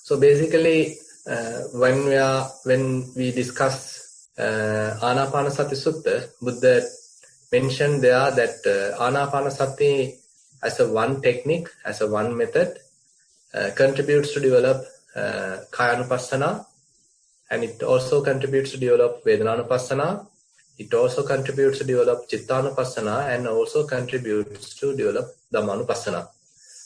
So basically, when we discuss Anapanasati Sutta, Buddha mentioned there that Anapanasati as a one technique, as a one method, contributes to develop Kayanupassana, and it also contributes to develop Vedananupassana. It also contributes to develop Chittanupassana, and also contributes to develop Dhammanupassana.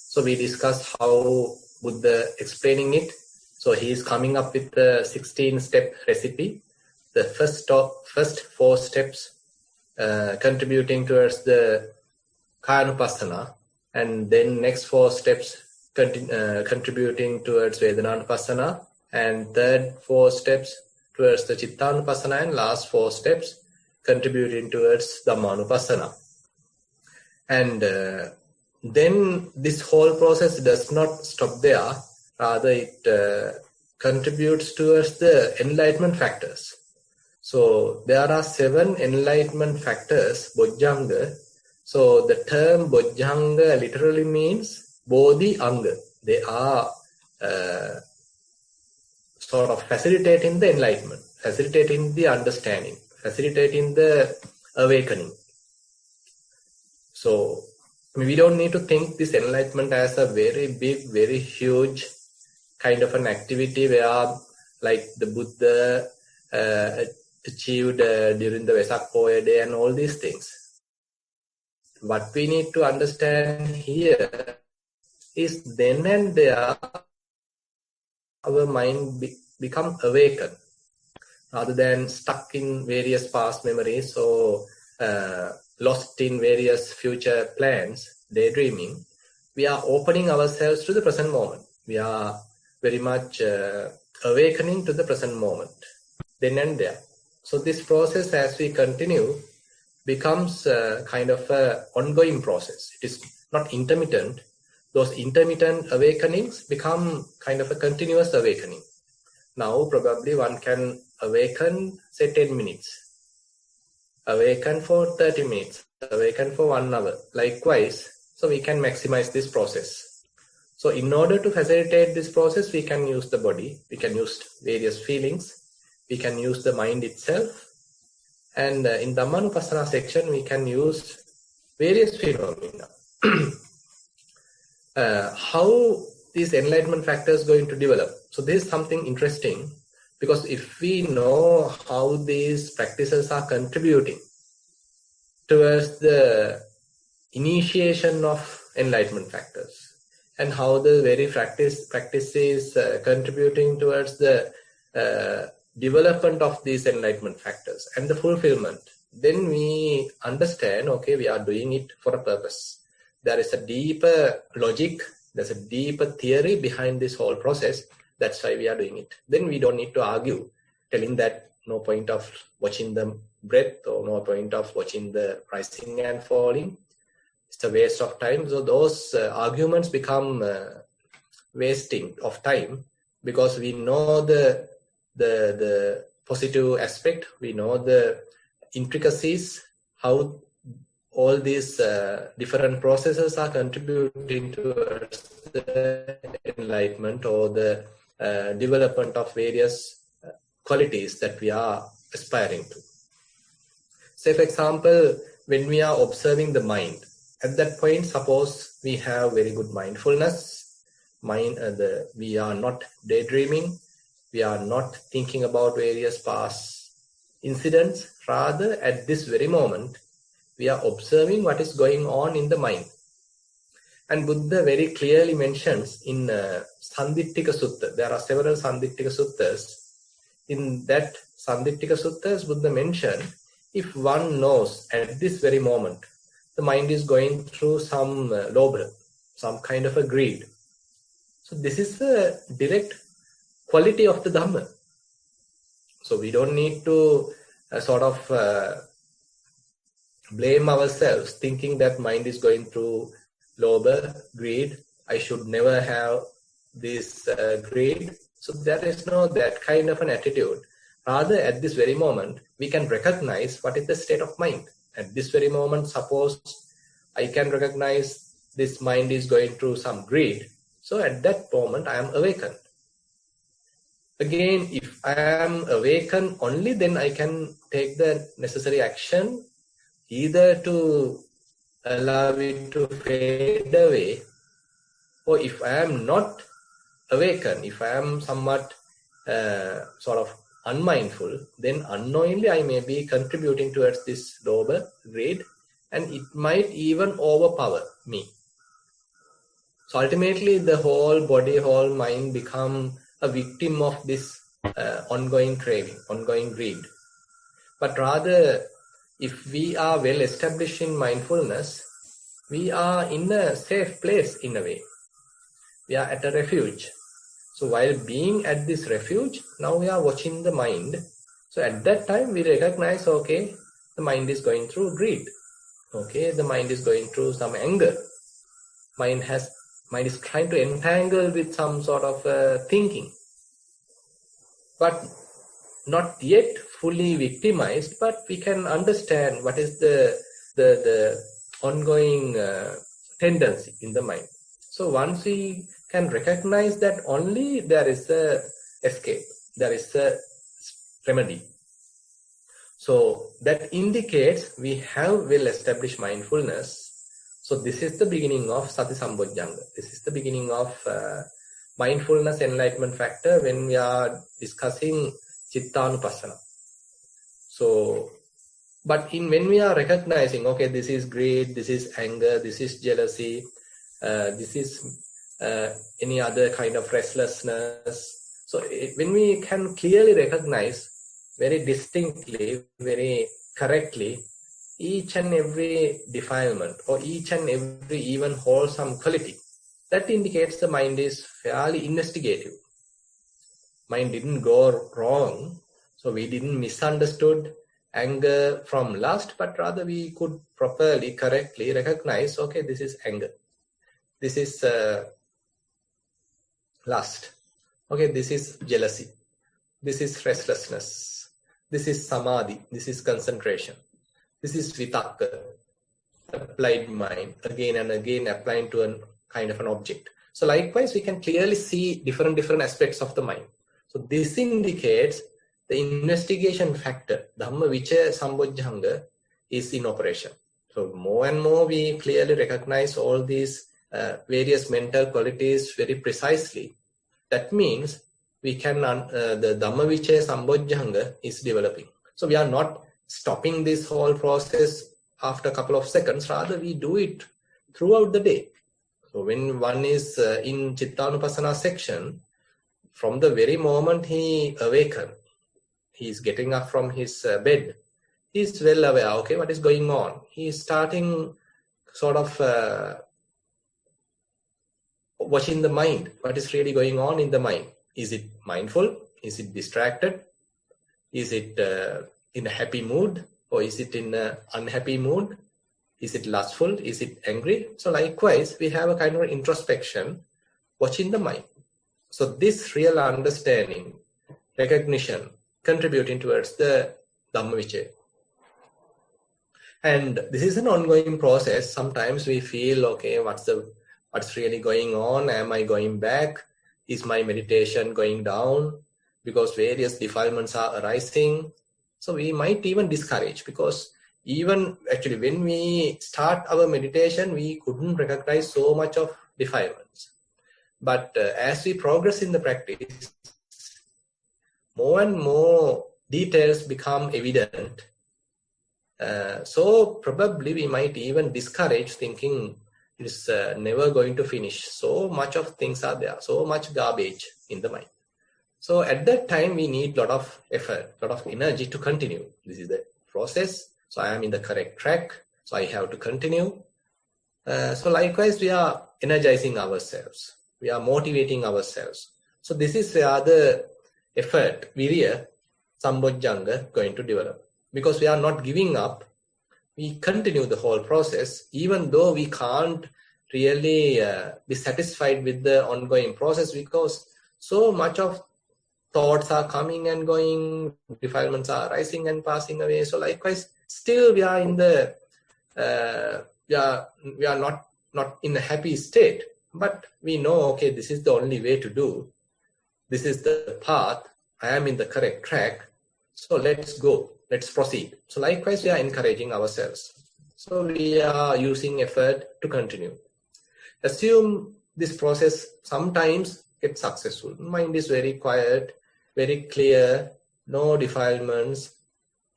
So we discussed how Buddha explaining it. So he is coming up with the 16-step recipe. The first 4 steps contributing towards the Kayanupassana, and then next 4 steps contributing towards Vedananupassana, and third 4 steps towards the Chittanupassana, and last 4 steps contributing towards Dhammanupassana. And then this whole process does not stop there. Rather, it contributes towards the enlightenment factors. So there are 7 enlightenment factors, Bojjhanga. So the term Bojjhanga literally means Bodhi Anga. They are sort of facilitating the enlightenment, facilitating the understanding, facilitating the awakening. So we don't need to think this enlightenment as a very big, very huge kind of an activity where, like the Buddha achieved during the Vesak Poya day and all these things. What we need to understand here is then and there our mind become awakened, rather than stuck in various past memories or lost in various future plans, daydreaming. We are opening ourselves to the present moment. We are very much awakening to the present moment, then and there. So this process, as we continue, becomes kind of an ongoing process. It is not intermittent. Those intermittent awakenings become kind of a continuous awakening. Now probably one can awaken, say 10 minutes, awaken for 30 minutes, awaken for 1 hour. Likewise, so we can maximize this process. So in order to facilitate this process, we can use the body, we can use various feelings, we can use the mind itself. And in Dhammanupassana section, we can use various phenomena. How these enlightenment factors going to develop? So this is something interesting, because if we know how these practices are contributing towards the initiation of enlightenment factors, and how the very practice is contributing towards the development of these enlightenment factors and the fulfillment, then we understand, okay, we are doing it for a purpose. There is a deeper logic, there's a deeper theory behind this whole process. That's why we are doing it. Then we don't need to argue, telling that no point of watching the breath or no point of watching the rising and falling. It's a waste of time. So those arguments become wasting of time, because we know the positive aspect, we know the intricacies, how all these different processes are contributing towards the enlightenment or the development of various qualities that we are aspiring to. Say, for example, when we are observing the mind, at that point, suppose we have very good mindfulness, we are not daydreaming, we are not thinking about various past incidents. Rather, at this very moment, we are observing what is going on in the mind. And Buddha very clearly mentions in Sandittika Sutta, there are several Sandittika Suttas. In that Sandittika Suttas, Buddha mentioned, if one knows at this very moment, the mind is going through some lobha, some kind of a greed. So this is a direct quality of the Dhamma. So we don't need to sort of blame ourselves, thinking that mind is going through lobha, greed. I should never have this greed. So there is no that kind of an attitude. Rather, at this very moment, we can recognize what is the state of mind. At this very moment, suppose I can recognize this mind is going through some greed. So at that moment, I am awakened. Again, if I am awakened, only then I can take the necessary action, either to allow it to fade away, or if I am not awakened, if I am somewhat sort of unmindful, then unknowingly I may be contributing towards this lower grade, and it might even overpower me. So ultimately, the whole body, whole mind become a victim of this ongoing craving, ongoing greed. But rather, if we are well established in mindfulness, we are in a safe place in a way. We are at a refuge. So while being at this refuge, now we are watching the mind. So at that time, we recognize, okay, the mind is going through greed. Okay, the mind is going through some anger. Mind is trying to entangle with some sort of thinking, but not yet fully victimized. But we can understand what is the ongoing tendency in the mind. So once we can recognize that, only there is a escape, there is a remedy. So that indicates we have well established mindfulness. So this is the beginning of Sati Sambojjhanga. This is the beginning of mindfulness enlightenment factor when we are discussing Chittanupassana. So, but when we are recognizing, okay, this is greed, this is anger, this is jealousy, this is any other kind of restlessness. So when we can clearly recognize very distinctly, very correctly, each and every defilement or each and every even wholesome quality, that indicates the mind is fairly investigative. Mind didn't go wrong, so we didn't misunderstood anger from lust, but rather we could properly, correctly recognize, okay, this is anger, this is lust, okay, this is jealousy, this is restlessness, this is samadhi, this is concentration, this is vitakka, applied mind, again and again applying to a kind of an object. So likewise, we can clearly see different aspects of the mind. So this indicates the investigation factor, Dhamma Vichaya Sambojjhanga, is in operation. So more and more we clearly recognize all these various mental qualities very precisely. That means we can the Dhamma Vichaya Sambojjhanga is developing. So we are not stopping this whole process after a couple of seconds, rather we do it throughout the day. So when one is in Chittanupassana section, from the very moment he awakens, he is getting up from his bed, he is well aware, okay, what is going on. He is starting sort of watching the mind, what is really going on in the mind. Is it mindful? Is it distracted? Is it in a happy mood? Or is it in an unhappy mood? Is it lustful? Is it angry? So likewise, we have a kind of introspection, watching the mind. So this real understanding, recognition, contributing towards the Dhamma Vichaya. And this is an ongoing process. Sometimes we feel, okay, what's really going on? Am I going back? Is my meditation going down? Because various defilements are arising. So we might even discourage, because even actually when we start our meditation, we couldn't recognize so much of defilements. But as we progress in the practice, more and more details become evident. So probably we might even discourage, thinking it is never going to finish. So much of things are there, so much garbage in the mind. So at that time, we need a lot of effort, a lot of energy to continue. This is the process. So I am in the correct track. So I have to continue. So likewise, we are energizing ourselves. We are motivating ourselves. So this is where the effort, virya, sambojjhanga going to develop. Because we are not giving up, we continue the whole process, even though we can't really be satisfied with the ongoing process, because so much of thoughts are coming and going, defilements are rising and passing away. So likewise, still we are in the we are not in a happy state, but we know, okay, this is the only way to do. this is the path, I am in the correct track, so let's go, let's proceed. So likewise, we are encouraging ourselves. So we are using effort to continue. Assume this process sometimes gets successful. Mind is very quiet, very clear, no defilements,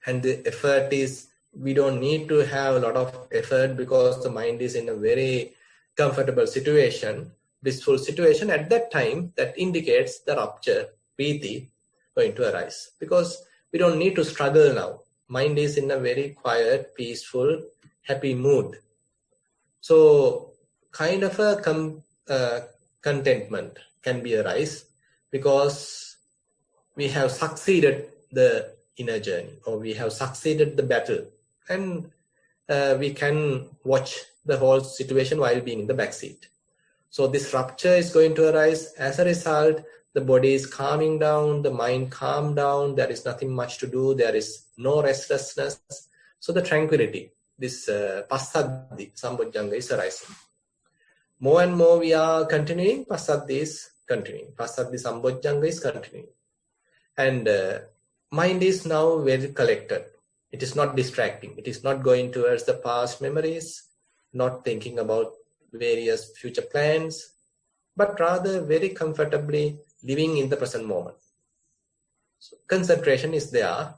and the effort is, we don't need to have a lot of effort because the mind is in a very comfortable situation, blissful situation. At that time, that indicates the rapture, priti, going to arise. Because we don't need to struggle now. Mind is in a very quiet, peaceful, happy mood. So kind of a contentment can be arise because we have succeeded the inner journey, or we have succeeded the battle, and we can watch the whole situation while being in the back seat. So this rupture is going to arise. As a result, the body is calming down, the mind calm down, there is nothing much to do, there is no restlessness. So the tranquility, this passaddhi, sambojjhanga is arising. More and more we are continuing, passaddhi is continuing, passaddhi sambojjhanga is continuing. And mind is now very collected. It is not distracting. It is not going towards the past memories, not thinking about various future plans, but rather very comfortably living in the present moment. So concentration is there.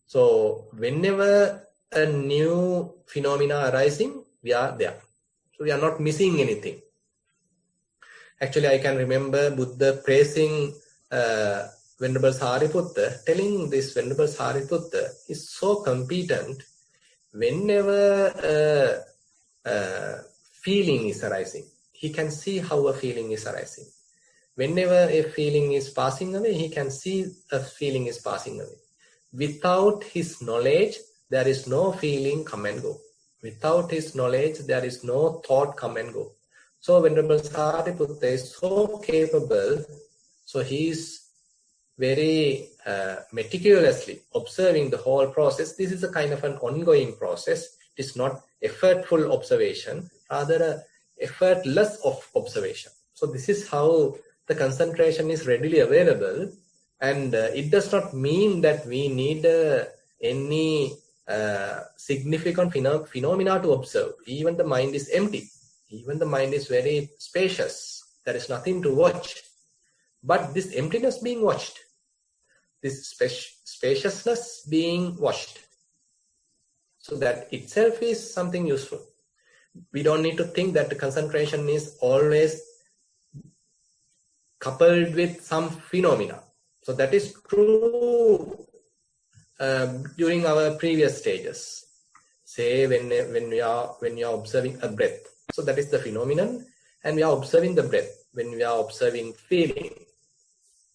So whenever a new phenomena arising, we are there. So we are not missing anything. Actually, I can remember Buddha praising Venerable Sariputta, telling this Venerable Sariputta is so competent. Whenever feeling is arising, he can see how a feeling is arising. Whenever a feeling is passing away, he can see a feeling is passing away. Without his knowledge, there is no feeling come and go. Without his knowledge, there is no thought come and go. So Venerable Sariputta is so capable. So he is very meticulously observing the whole process. This is a kind of an ongoing process. It is not effortful observation, rather effortless of observation. So this is how the concentration is readily available, and it does not mean that we need any significant phenomena to observe. Even the mind is empty. Even the mind is very spacious. There is nothing to watch. But this emptiness being watched, this spaciousness being watched, so that itself is something useful. We don't need to think that the concentration is always coupled with some phenomena. So that is true during our previous stages. Say when you are observing a breath, so that is the phenomenon, and we are observing the breath. When we are observing feeling,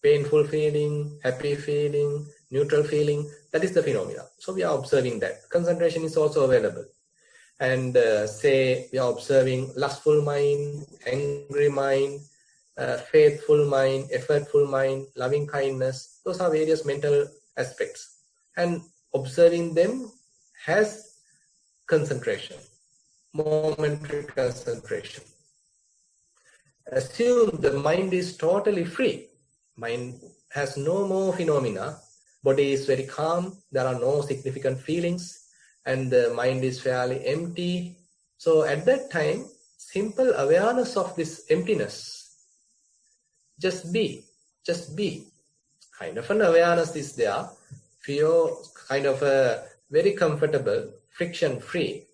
painful feeling, happy feeling, neutral feeling, that is the phenomena. So we are observing that. Concentration is also available. And say we are observing lustful mind, angry mind, faithful mind, effortful mind, loving kindness. Those are various mental aspects. And observing them has concentration, momentary concentration. Assume the mind is totally free. Mind has no more phenomena. Body is very calm. There are no significant feelings. And the mind is fairly empty. So at that time, simple awareness of this emptiness, just be. Kind of an awareness is there. Feel kind of a very comfortable, friction-free.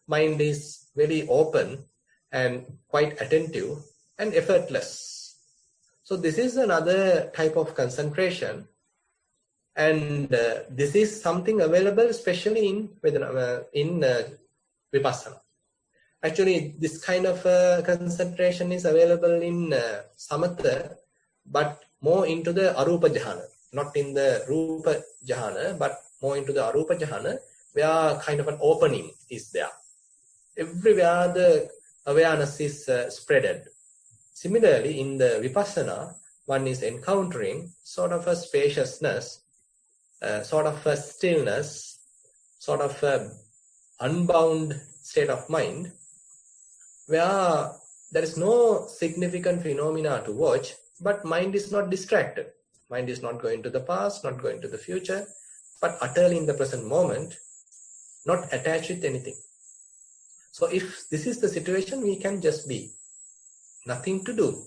Mind is very open and quite attentive and effortless. So this is another type of concentration. And this is something available especially in Vipassana. Actually, this kind of concentration is available in Samatha, but more into the Arupa Jhana. Not in the Rupa Jhana, but more into the Arupa Jhana, where kind of an opening is there. Everywhere the awareness is spreaded. Similarly, in the Vipassana, one is encountering sort of a spaciousness, sort of a stillness, sort of a unbound state of mind, where there is no significant phenomena to watch, but mind is not distracted. Mind is not going to the past, not going to the future, but utterly in the present moment, not attached with anything. So if this is the situation, we can just be. Nothing to do.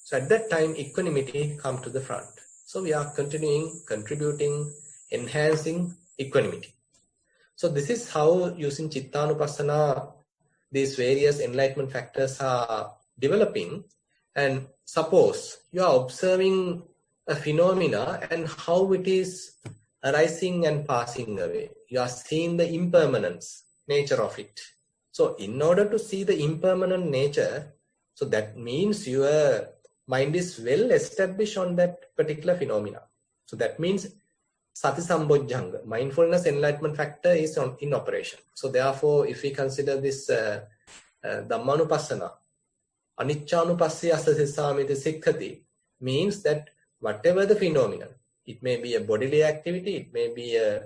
So at that time, equanimity comes to the front. So we are continuing, contributing, enhancing equanimity. So this is how, using Chittanupassana, these various enlightenment factors are developing. And suppose you are observing a phenomena and how it is arising and passing away. You are seeing the impermanence nature of it. So in order to see the impermanent nature, so that means your mind is well established on that particular phenomena. So that means Sati Sambojjhanga, mindfulness enlightenment factor is in operation. So therefore, if we consider this Dhammanupassana, Aniccanupassya Sasamiti Sikkhati, means that whatever the phenomenon, it may be a bodily activity, it may be a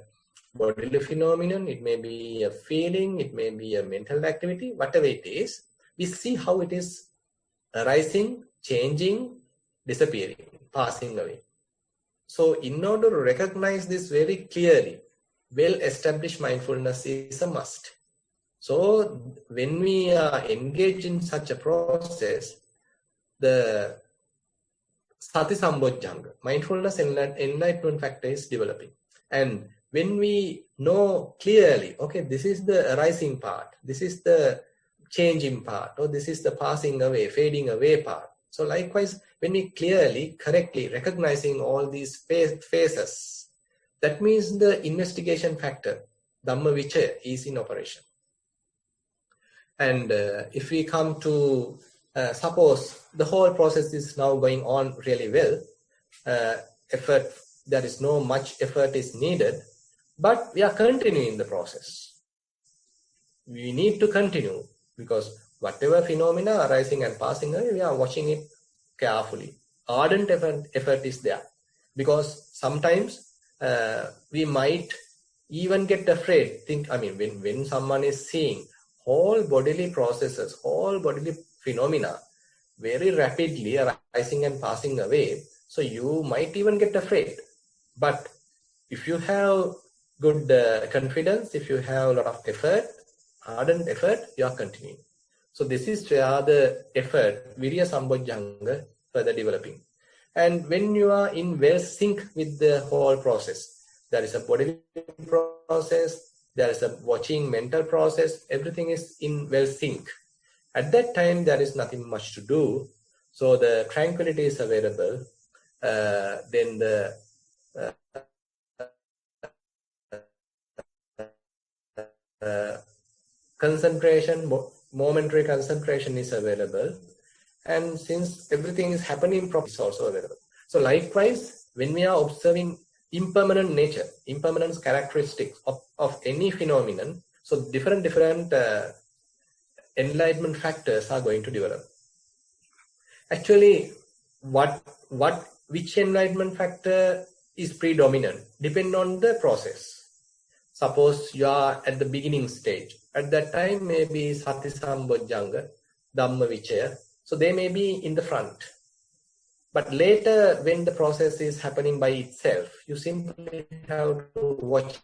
bodily phenomenon, it may be a feeling, it may be a mental activity, whatever it is, we see how it is arising, changing, disappearing, passing away. So in order to recognize this very clearly, well-established mindfulness is a must. So when we are engaged in such a process, the Sati Sambojjhanga, mindfulness enlightenment factor is developing. And when we know clearly, okay, this is the arising part, this is the changing part, or this is the passing away, fading away part. So likewise, when we clearly, correctly recognizing all these phases, that means the investigation factor, Dhamma Vichaya, is in operation. And if we come to, suppose the whole process is now going on really well, effort, there is no much effort is needed, but we are continuing the process. We need to continue because whatever phenomena arising and passing away, we are watching it carefully. Ardent effort is there because sometimes we might even get afraid. When someone is seeing whole bodily processes, whole bodily phenomena very rapidly arising and passing away, so you might even get afraid. But if you have good confidence, if you have a lot of effort, ardent effort, you are continuing. So this is where the effort, Virya Sambojjhanga, further developing. And when you are in well sync with the whole process, there is a bodily process, there is a watching mental process, everything is in well sync. At that time, there is nothing much to do. So the tranquility is available. Then the concentration, momentary concentration is available. And since everything is happening properly, it's also available. So likewise, when we are observing impermanent nature, impermanence characteristics of any phenomenon, so different enlightenment factors are going to develop. Actually, which enlightenment factor is predominant depend on the process. Suppose you are at the beginning stage. At that time, maybe Sati Sambojjhanga, Dhamma Vichaya. So they may be in the front. But later, when the process is happening by itself, you simply have to watch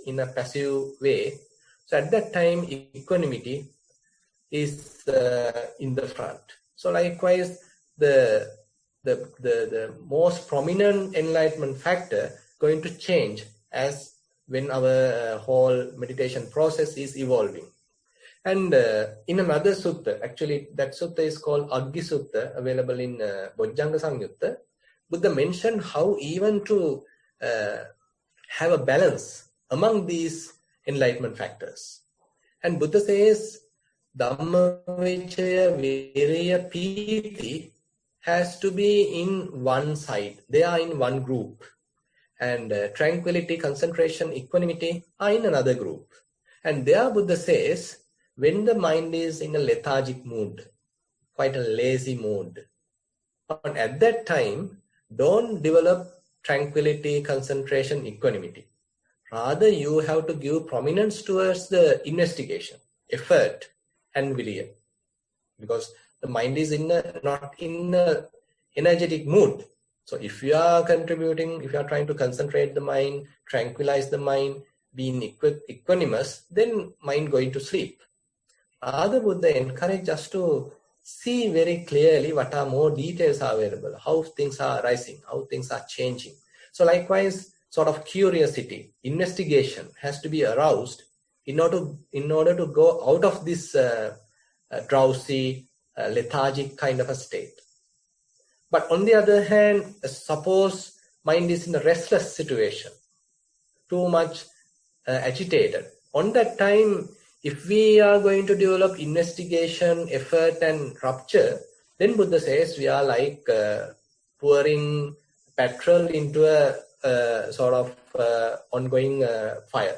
in a passive way. So at that time, equanimity is in the front. So likewise, the most prominent enlightenment factor going to change as when our whole meditation process is evolving. And in another sutta, actually that sutta is called Aggi Sutta, available in Bojjhanga Samyutta, Buddha mentioned how even to have a balance among these enlightenment factors. And Buddha says, Dhamma Vichaya Virya Piti has to be in one side. They are in one group. And tranquility, concentration, equanimity are in another group. And there Buddha says, when the mind is in a lethargic mood, quite a lazy mood, and at that time, don't develop tranquility, concentration, equanimity. Rather, you have to give prominence towards the investigation, effort, and virya. Because the mind is not in a energetic mood. So if you are contributing, if you are trying to concentrate the mind, tranquilize the mind, being equanimous, then mind going to sleep. Other Buddha encourage us to see very clearly what are more details are available, how things are arising, how things are changing. So likewise, sort of curiosity, investigation has to be aroused in order to go out of this drowsy, lethargic kind of a state. But on the other hand, suppose mind is in a restless situation, too much agitated. On that time, if we are going to develop investigation, effort and rupture, then Buddha says we are like pouring petrol into a sort of ongoing fire.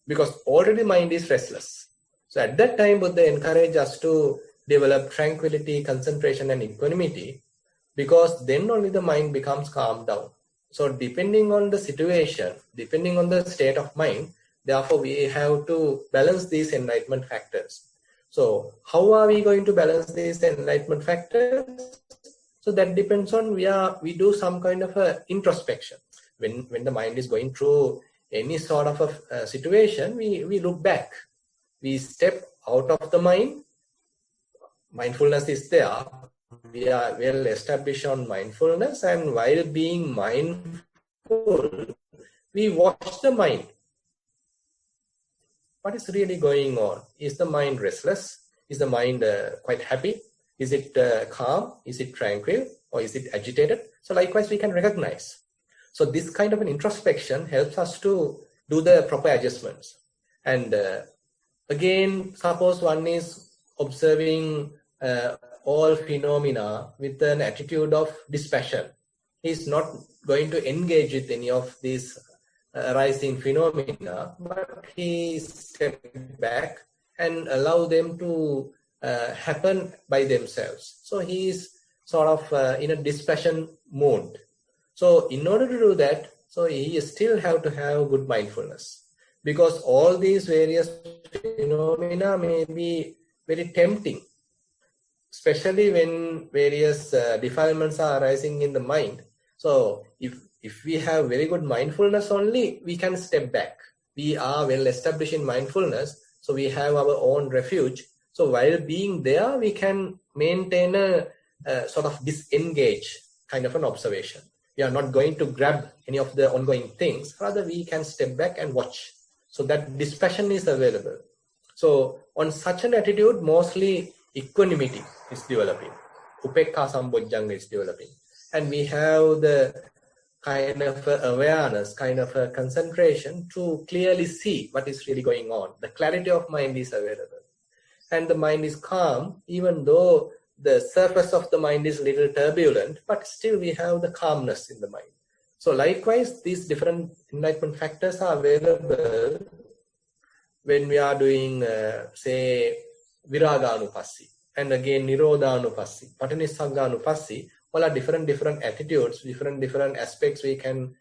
Because already mind is restless. So at that time, Buddha encouraged us to develop tranquility, concentration and equanimity, because then only the mind becomes calmed down. So depending on the situation, depending on the state of mind, therefore we have to balance these enlightenment factors. So how are we going to balance these enlightenment factors? So that depends on we do some kind of a introspection. When the mind is going through any sort of a situation, we look back. We step out of the mind. Mindfulness is there. We are well established on mindfulness, and while being mindful, we watch the mind. What is really going on? Is the mind restless? Is the mind quite happy? Is it calm? Is it tranquil? Or is it agitated? So likewise, we can recognize. So this kind of an introspection helps us to do the proper adjustments. And again, suppose one is observing all phenomena with an attitude of dispassion. He's not going to engage with any of these arising phenomena, but he steps back and allow them to happen by themselves. So he is sort of in a dispassion mode. So in order to do that, so he still have to have good mindfulness, because all these various phenomena may be very tempting, especially when various defilements are arising in the mind. So if we have very good mindfulness only, we can step back. We are well established in mindfulness, so we have our own refuge. So while being there, we can maintain a sort of disengage kind of an observation. We are not going to grab any of the ongoing things. Rather, we can step back and watch. So that dispassion is available. So on such an attitude, mostly equanimity is developing. Upekha sambojjhanga is developing. And we have the kind of awareness, kind of a concentration to clearly see what is really going on. The clarity of mind is available. And the mind is calm, even though the surface of the mind is a little turbulent, but still we have the calmness in the mind. So likewise, these different enlightenment factors are available when we are doing, say, Viraganupassī, and again Nirodhanupassī, Paṭinissaggānupassī. All are different attitudes, different aspects we can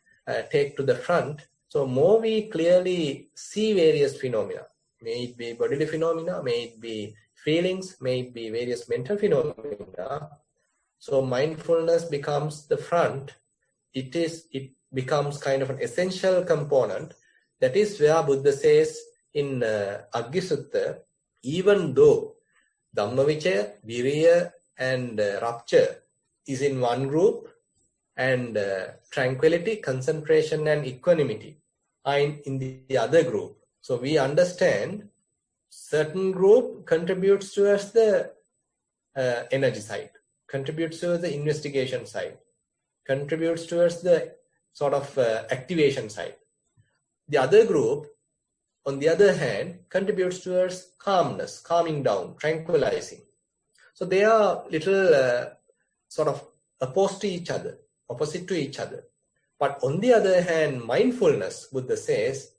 take to the front. So more we clearly see various phenomena, may it be bodily phenomena, may it be feelings, may it be various mental phenomena. So mindfulness becomes the front. It becomes kind of an essential component. That is where Buddha says in Aggi Sutta, even though Dhammavicaya, Viriya and Rapture is in one group, and tranquility, concentration and equanimity are in the other group. So we understand certain group contributes towards the energy side, contributes towards the investigation side, contributes towards the sort of activation side. The other group, on the other hand, contributes towards calmness, calming down, tranquilizing. So they are little sort of opposed to each other, opposite to each other. But on the other hand, mindfulness, Buddha says,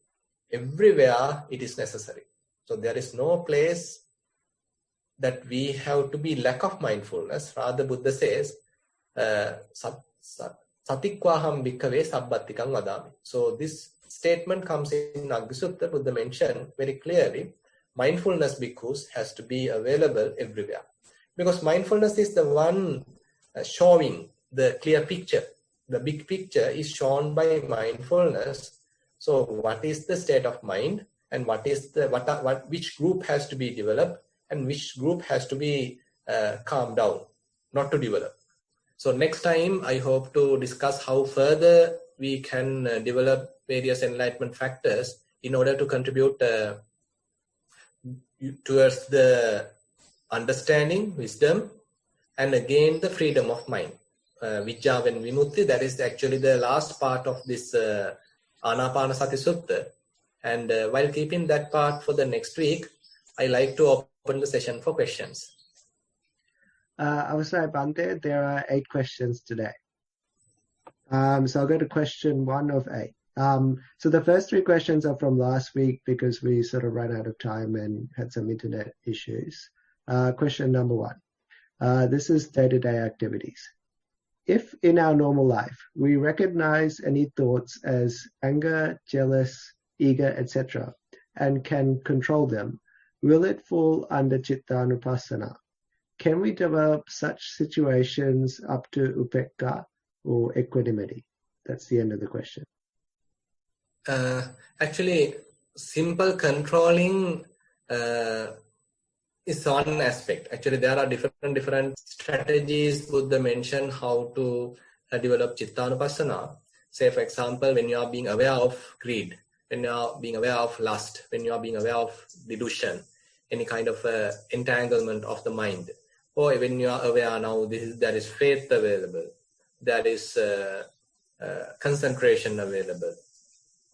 everywhere it is necessary. So there is no place that we have to be lack of mindfulness. Rather, Buddha says, satikvaham bhikkhave sabbattikam vadami. So this statement comes in Aggi Sutta. Buddha mentioned very clearly, mindfulness bhikkhus has to be available everywhere. Because mindfulness is the one showing the clear picture. The big picture is shown by mindfulness. So what is the state of mind, and which group has to be developed and which group has to be calmed down, not to develop. So next time I hope to discuss how further we can develop various enlightenment factors in order to contribute towards the understanding, wisdom, and again the freedom of mind. Vijja and Vimutti, that is actually the last part of this Anapanasati Sutta. And while keeping that part for the next week, I like to open the session for questions. Avasai Bante, there are 8 questions today. So I'll go to question 1 of 8. So the first 3 questions are from last week because we sort of ran out of time and had some internet issues. Question number 1. This is day-to-day activities. If in our normal life we recognize any thoughts as anger, jealous, eager, etc., and can control them, will it fall under Chittanupassana? Can we develop such situations up to Upekkha or equanimity? That's the end of the question. Actually, simple controlling is one aspect. Actually, there are different strategies Buddha mentioned how to develop Chittanupassana. Say, for example, when you are being aware of greed, when you are being aware of lust, when you are being aware of delusion, any kind of entanglement of the mind, or when you are aware now there is faith available, there is concentration available,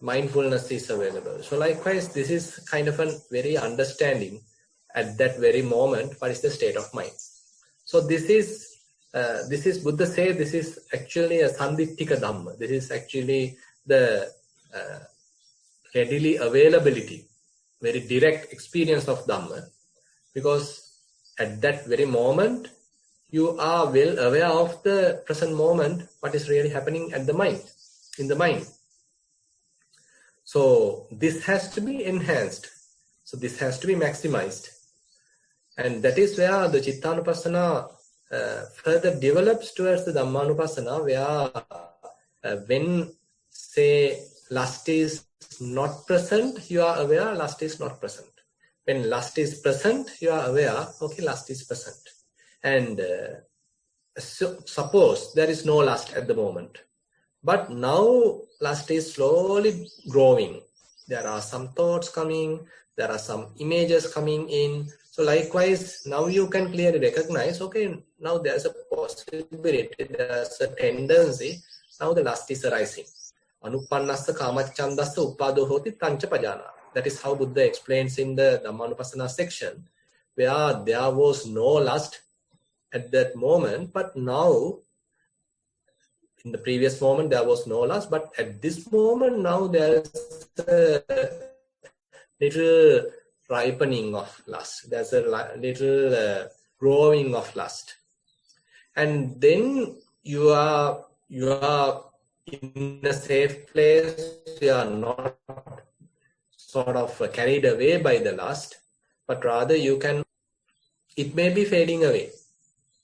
mindfulness is available. So likewise, this is kind of a very understanding at that very moment what is the state of mind. So this is Buddha say this is actually a sanditthika dhamma. This is actually the readily availability, very direct experience of dhamma, because at that very moment you are well aware of the present moment, what is really happening at the mind, in the mind. So this has to be enhanced. So this has to be maximized. And that is where the Chittanupassana further develops towards the Dhammanupassana, where when, say, lust is not present, you are aware lust is not present. When lust is present, you are aware, okay, lust is present. And so suppose there is no lust at the moment, but now lust is slowly growing. There are some thoughts coming, there are some images coming in. So likewise, now you can clearly recognize, okay, now there's a possibility, there's a tendency, now the lust is arising. Anuppannassa kamachandassa uppado hoti tancha pajana. That is how Buddha explains in the Dhammanupassana section, where there was no lust at that moment, but now, in the previous moment there was no lust, but at this moment now there is a little ripening of lust. There's a little growing of lust, and then you are in a safe place. You are not sort of carried away by the lust, but rather it may be fading away.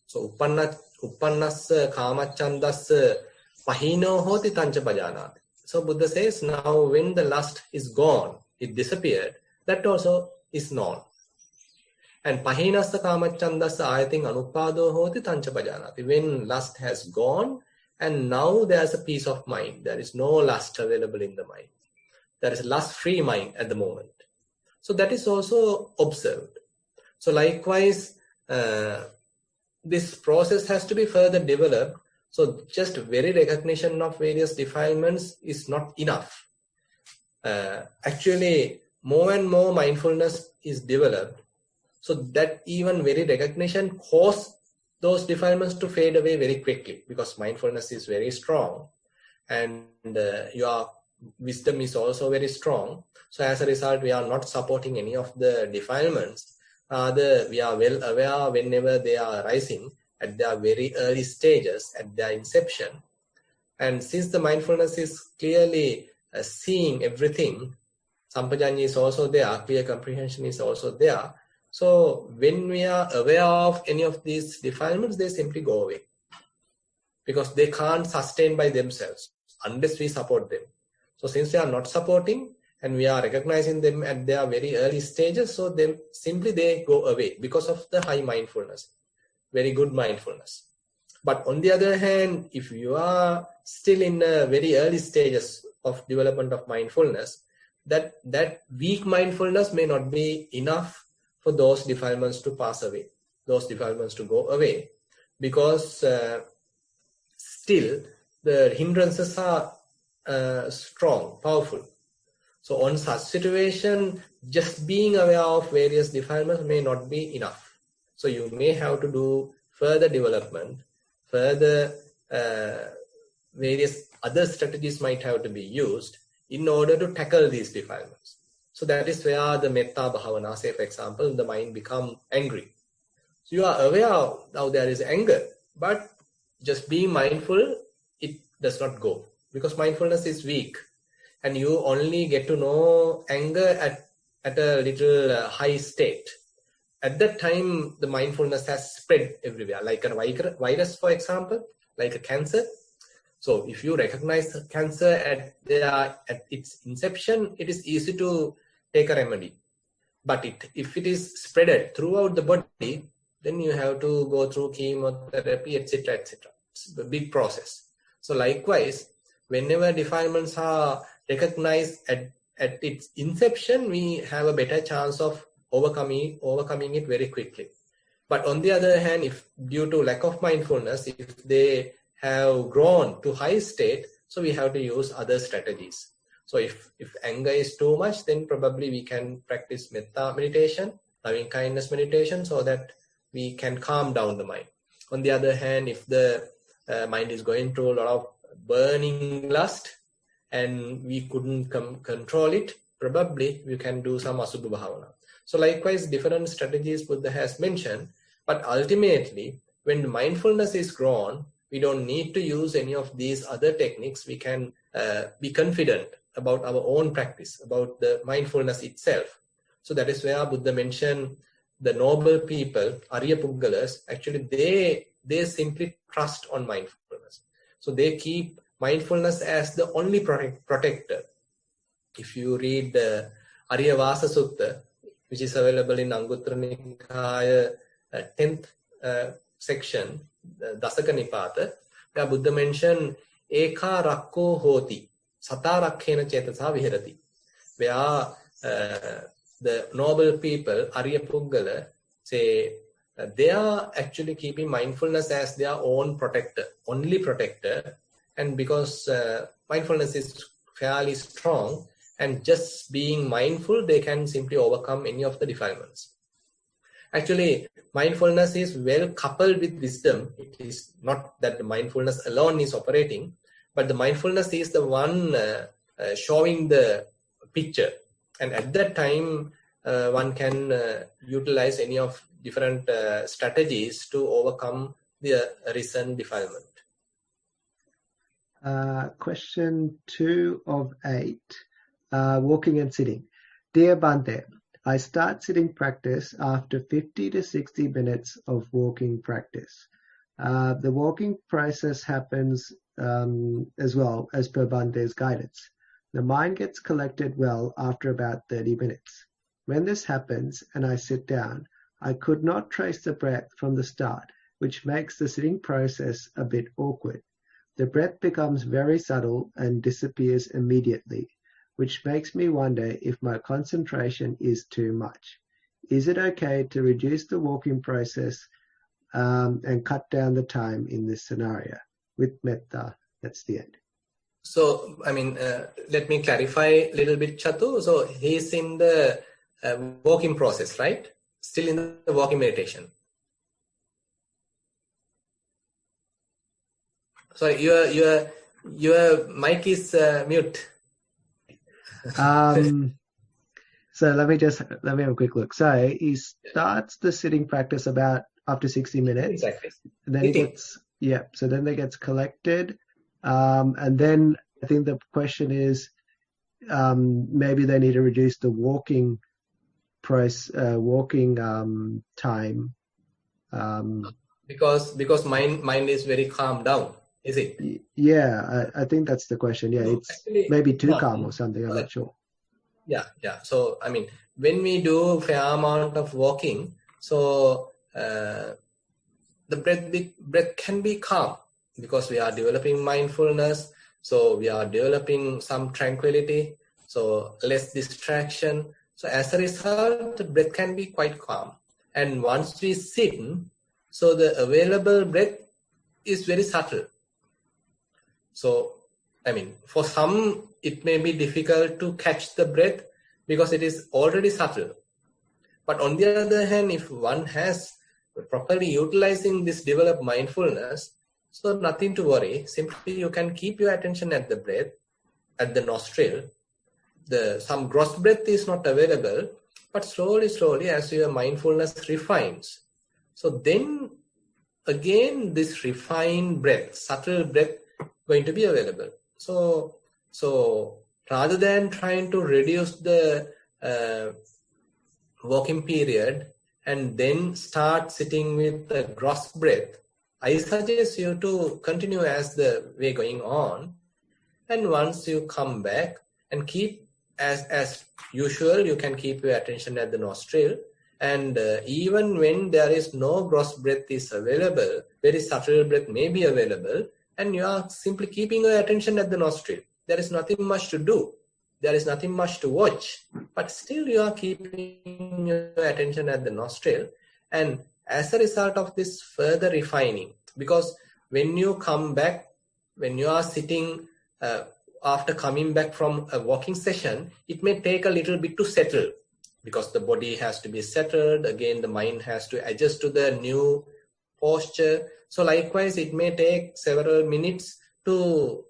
So uppannassa kamachandassa pahino hoti tancha pajanati. So Buddha says, now when the lust is gone, it disappeared, that also is known. And pahinassa kamachandassa ayating anuppado hoti tancha pajanati. When lust has gone, and now there's a peace of mind. There is no lust available in the mind. There is a lust-free mind at the moment. So that is also observed. So likewise, this process has to be further developed. So just very recognition of various defilements is not enough. Actually, more and more mindfulness is developed, so that even very recognition causes those defilements to fade away very quickly, because mindfulness is very strong and your wisdom is also very strong. So as a result, we are not supporting any of the defilements. Rather, we are well aware whenever they are arising at their very early stages, at their inception. And since the mindfulness is clearly seeing everything, Sampajanya is also there, clear comprehension is also there. So when we are aware of any of these defilements, they simply go away. because they can't sustain by themselves unless we support them. So since we are not supporting and we are recognizing them at their very early stages, so they go away because of the high mindfulness, very good mindfulness. But on the other hand, if you are still in the very early stages of development of mindfulness, that weak mindfulness may not be enough for those defilements to pass away, those defilements to go away, because still the hindrances are strong, powerful. So on such situation, just being aware of various defilements may not be enough. So you may have to do further development, further various other strategies might have to be used in order to tackle these defilements. So that is where the metta bhavana, say for example, the mind become angry. So you are aware now there is anger, but just being mindful, it does not go because mindfulness is weak, and you only get to know anger at a little high state. At that time, the mindfulness has spread everywhere, like a virus, for example, like a cancer. So if you recognize cancer at its inception, it is easy to take a remedy. But if it is spread throughout the body, then you have to go through chemotherapy, etc., etc. It's a big process. So likewise, whenever defilements are recognized at its inception, we have a better chance of overcoming it very quickly. But on the other hand, if due to lack of mindfulness, if they have grown to high state, so we have to use other strategies. So if anger is too much, then probably we can practice metta meditation, loving kindness meditation, so that we can calm down the mind. On the other hand, if the mind is going through a lot of burning lust and we couldn't control it, probably we can do some asubha bhavana. So likewise, different strategies Buddha has mentioned, but ultimately, when mindfulness is grown, we don't need to use any of these other techniques. We can be confident about our own practice, about the mindfulness itself. So that is where Buddha mentioned the noble people, Arya Puggalas, actually they simply trust on mindfulness. So they keep mindfulness as the only protector. If you read the Arya Vasa Sutta, which is available in Anguttara Nikaya 10th section, Dasaka Nipata, where Buddha mentioned Eka Rakko Hoti, Sata Rakhena Chetasa Viharati, where the noble people, Arya Puggala, say they are actually keeping mindfulness as their own protector, only protector, and because mindfulness is fairly strong, and just being mindful, they can simply overcome any of the defilements. Actually, mindfulness is well coupled with wisdom. It is not that the mindfulness alone is operating, but the mindfulness is the one showing the picture. And at that time, one can utilize any of different strategies to overcome the recent defilement. Question 2 of 8. Walking and sitting. Dear Bante, I start sitting practice after 50 to 60 minutes of walking practice. The walking process happens as well as per Bante's guidance. The mind gets collected well after about 30 minutes. When this happens and I sit down, I could not trace the breath from the start, which makes the sitting process a bit awkward. The breath becomes very subtle and disappears immediately, which makes me wonder if my concentration is too much. Is it okay to reduce the walking process and cut down the time in this scenario? With metta, that's the end. So, let me clarify a little bit, Chatu. So, he's in the walking process, right? Still in the walking meditation. Sorry, your mic is mute. So let me have a quick look. So he starts the sitting practice about after 60 minutes. Exactly. And then so then they gets collected. And then I think the question is maybe they need to reduce the walking time. Because mind is very calm down. Is it? Yeah, I think that's the question. Yeah, No, it's actually, maybe too no. calm or something. I'm not sure. Yeah. So, I mean, when we do fair amount of walking, so the breath can be calm because we are developing mindfulness. So we are developing some tranquility, so less distraction. So as a result, the breath can be quite calm. And once we sit, so the available breath is very subtle. So, I mean, for some, it may be difficult to catch the breath because it is already subtle. But on the other hand, if one has properly utilizing this developed mindfulness, so nothing to worry. Simply you can keep your attention at the breath, at the nostril. Some gross breath is not available, but slowly, as your mindfulness refines. So then again, this refined breath, subtle breath, going to be available. So rather than trying to reduce the walking period and then start sitting with the gross breath, I suggest you to continue as the way going on. And once you come back and keep as usual, you can keep your attention at the nostril. And even when there is no gross breath is available, very subtle breath may be available, and you are simply keeping your attention at the nostril. There is nothing much to do. There is nothing much to watch, but still you are keeping your attention at the nostril. And as a result of this further refining, because when you come back, when you are sitting after coming back from a walking session, it may take a little bit to settle because the body has to be settled. Again, the mind has to adjust to the new posture. So likewise, it may take several minutes to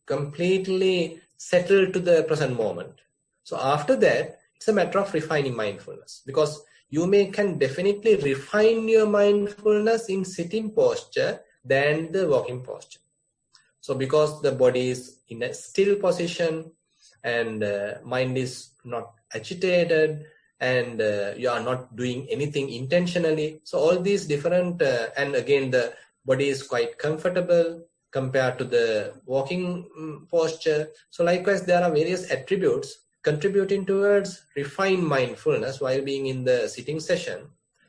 completely settle to the present moment. So after that, it's a matter of refining mindfulness, because you can definitely refine your mindfulness in sitting posture than the walking posture. So because the body is in a still position and mind is not agitated and you are not doing anything intentionally. So all these different, and again, the body is quite comfortable compared to the walking posture. So likewise, there are various attributes contributing towards refined mindfulness while being in the sitting session.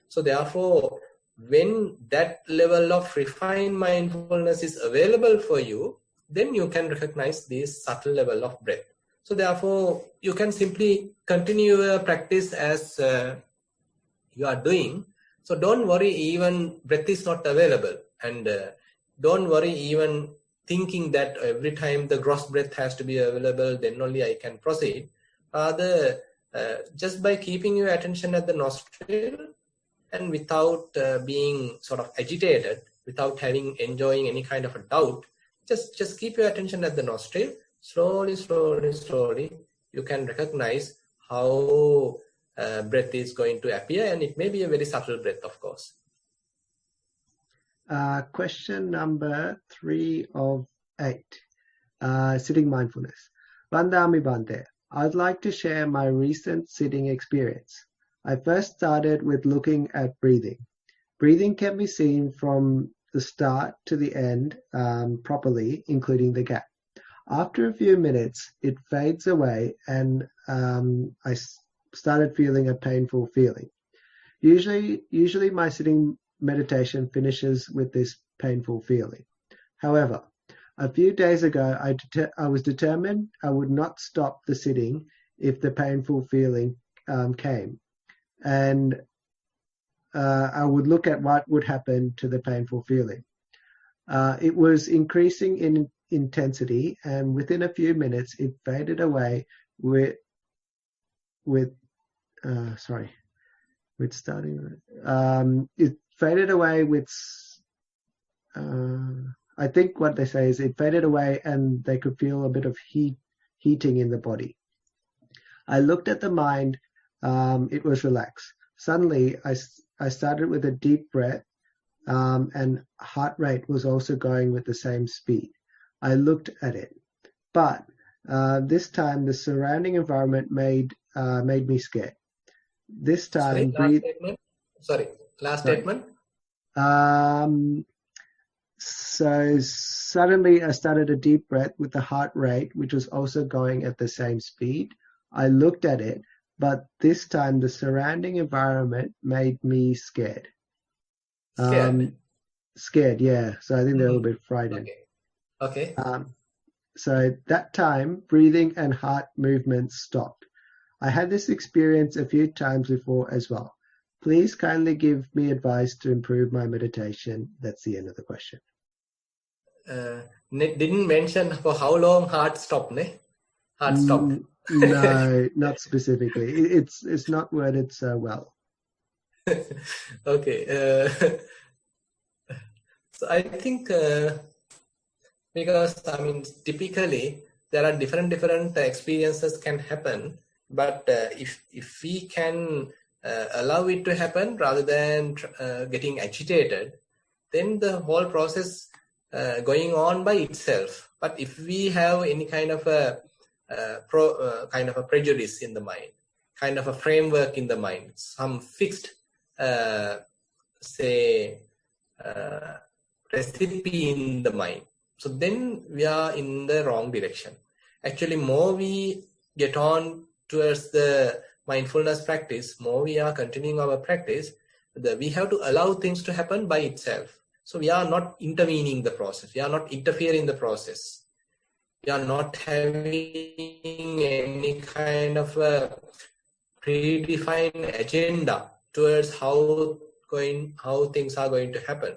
So therefore, when that level of refined mindfulness is available for you, then you can recognize this subtle level of breath. So therefore, you can simply continue your practice as you are doing. So don't worry even breath is not available, and don't worry even thinking that every time the gross breath has to be available, then only I can proceed. Rather, just by keeping your attention at the nostril and without being sort of agitated, without enjoying any kind of a doubt, just keep your attention at the nostril. Slowly, you can recognize how breath is going to appear, and it may be a very subtle breath, of course. Question number 3 of 8. Sitting mindfulness. Vandami Bante. I'd like to share my recent sitting experience. I first started with looking at breathing. Breathing can be seen from the start to the end properly, including the gap. After a few minutes, it fades away and I started feeling a painful feeling. Usually my sitting meditation finishes with this painful feeling. However, a few days ago, I was determined I would not stop the sitting if the painful feeling came. And I would look at what would happen to the painful feeling. It was increasing in intensity, and within a few minutes, it faded away with it faded away with. I think what they say is it faded away, and they could feel a bit of heating in the body. I looked at the mind; it was relaxed. Suddenly, I started with a deep breath, and heart rate was also going with the same speed. I looked at it, but this time the surrounding environment made me scared. This time, Last statement. So suddenly I started a deep breath with the heart rate, which was also going at the same speed. I looked at it, but this time the surrounding environment made me scared. Scared. Scared, yeah. So I think they're a little Mhm. bit frightened. Okay. Okay. So that time, breathing and heart movements stopped. I had this experience a few times before as well. Please kindly give me advice to improve my meditation. That's the end of the question. Didn't mention for how long heart stopped, ne? Heart stopped. No, not specifically. It's not worded so well. Okay. So I think because I mean typically there are different experiences can happen, but if we can allow it to happen rather than getting agitated, then the whole process going on by itself. But if we have any kind of a kind of a prejudice in the mind, kind of a framework in the mind, some fixed say recipe in the mind, so then we are in the wrong direction. Actually, more we get on towards the mindfulness practice, more we are continuing our practice, we have to allow things to happen by itself. So we are not intervening the process. We are not interfering the process. We are not having any kind of a predefined agenda towards how things are going to happen.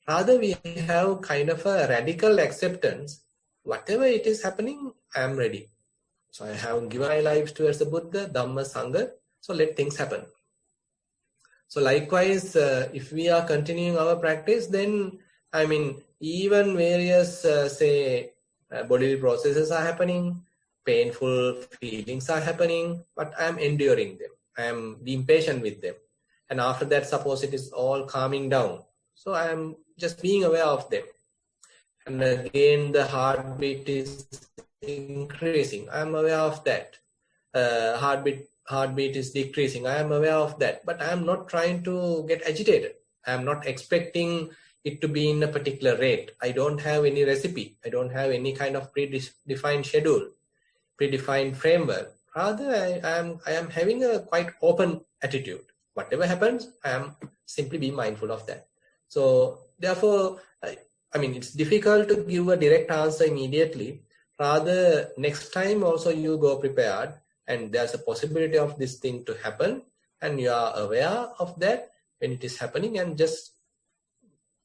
Rather, we have kind of a radical acceptance. Whatever it is happening, I am ready. So I have given my life towards the Buddha, Dhamma, Sangha. So let things happen. So likewise, if we are continuing our practice, then I mean, even various bodily processes are happening, painful feelings are happening, but I am enduring them. I am being patient with them. And after that, suppose it is all calming down. So I am just being aware of them. And again, the heartbeat is increasing. I am aware of that. Heartbeat is decreasing. I am aware of that. But I am not trying to get agitated. I am not expecting it to be in a particular rate. I don't have any recipe. I don't have any kind of predefined schedule, predefined framework. Rather, I am having a quite open attitude. Whatever happens, I am simply being mindful of that. So therefore, I mean, it's difficult to give a direct answer immediately. Rather, next time also you go prepared and there's a possibility of this thing to happen and you are aware of that when it is happening, and just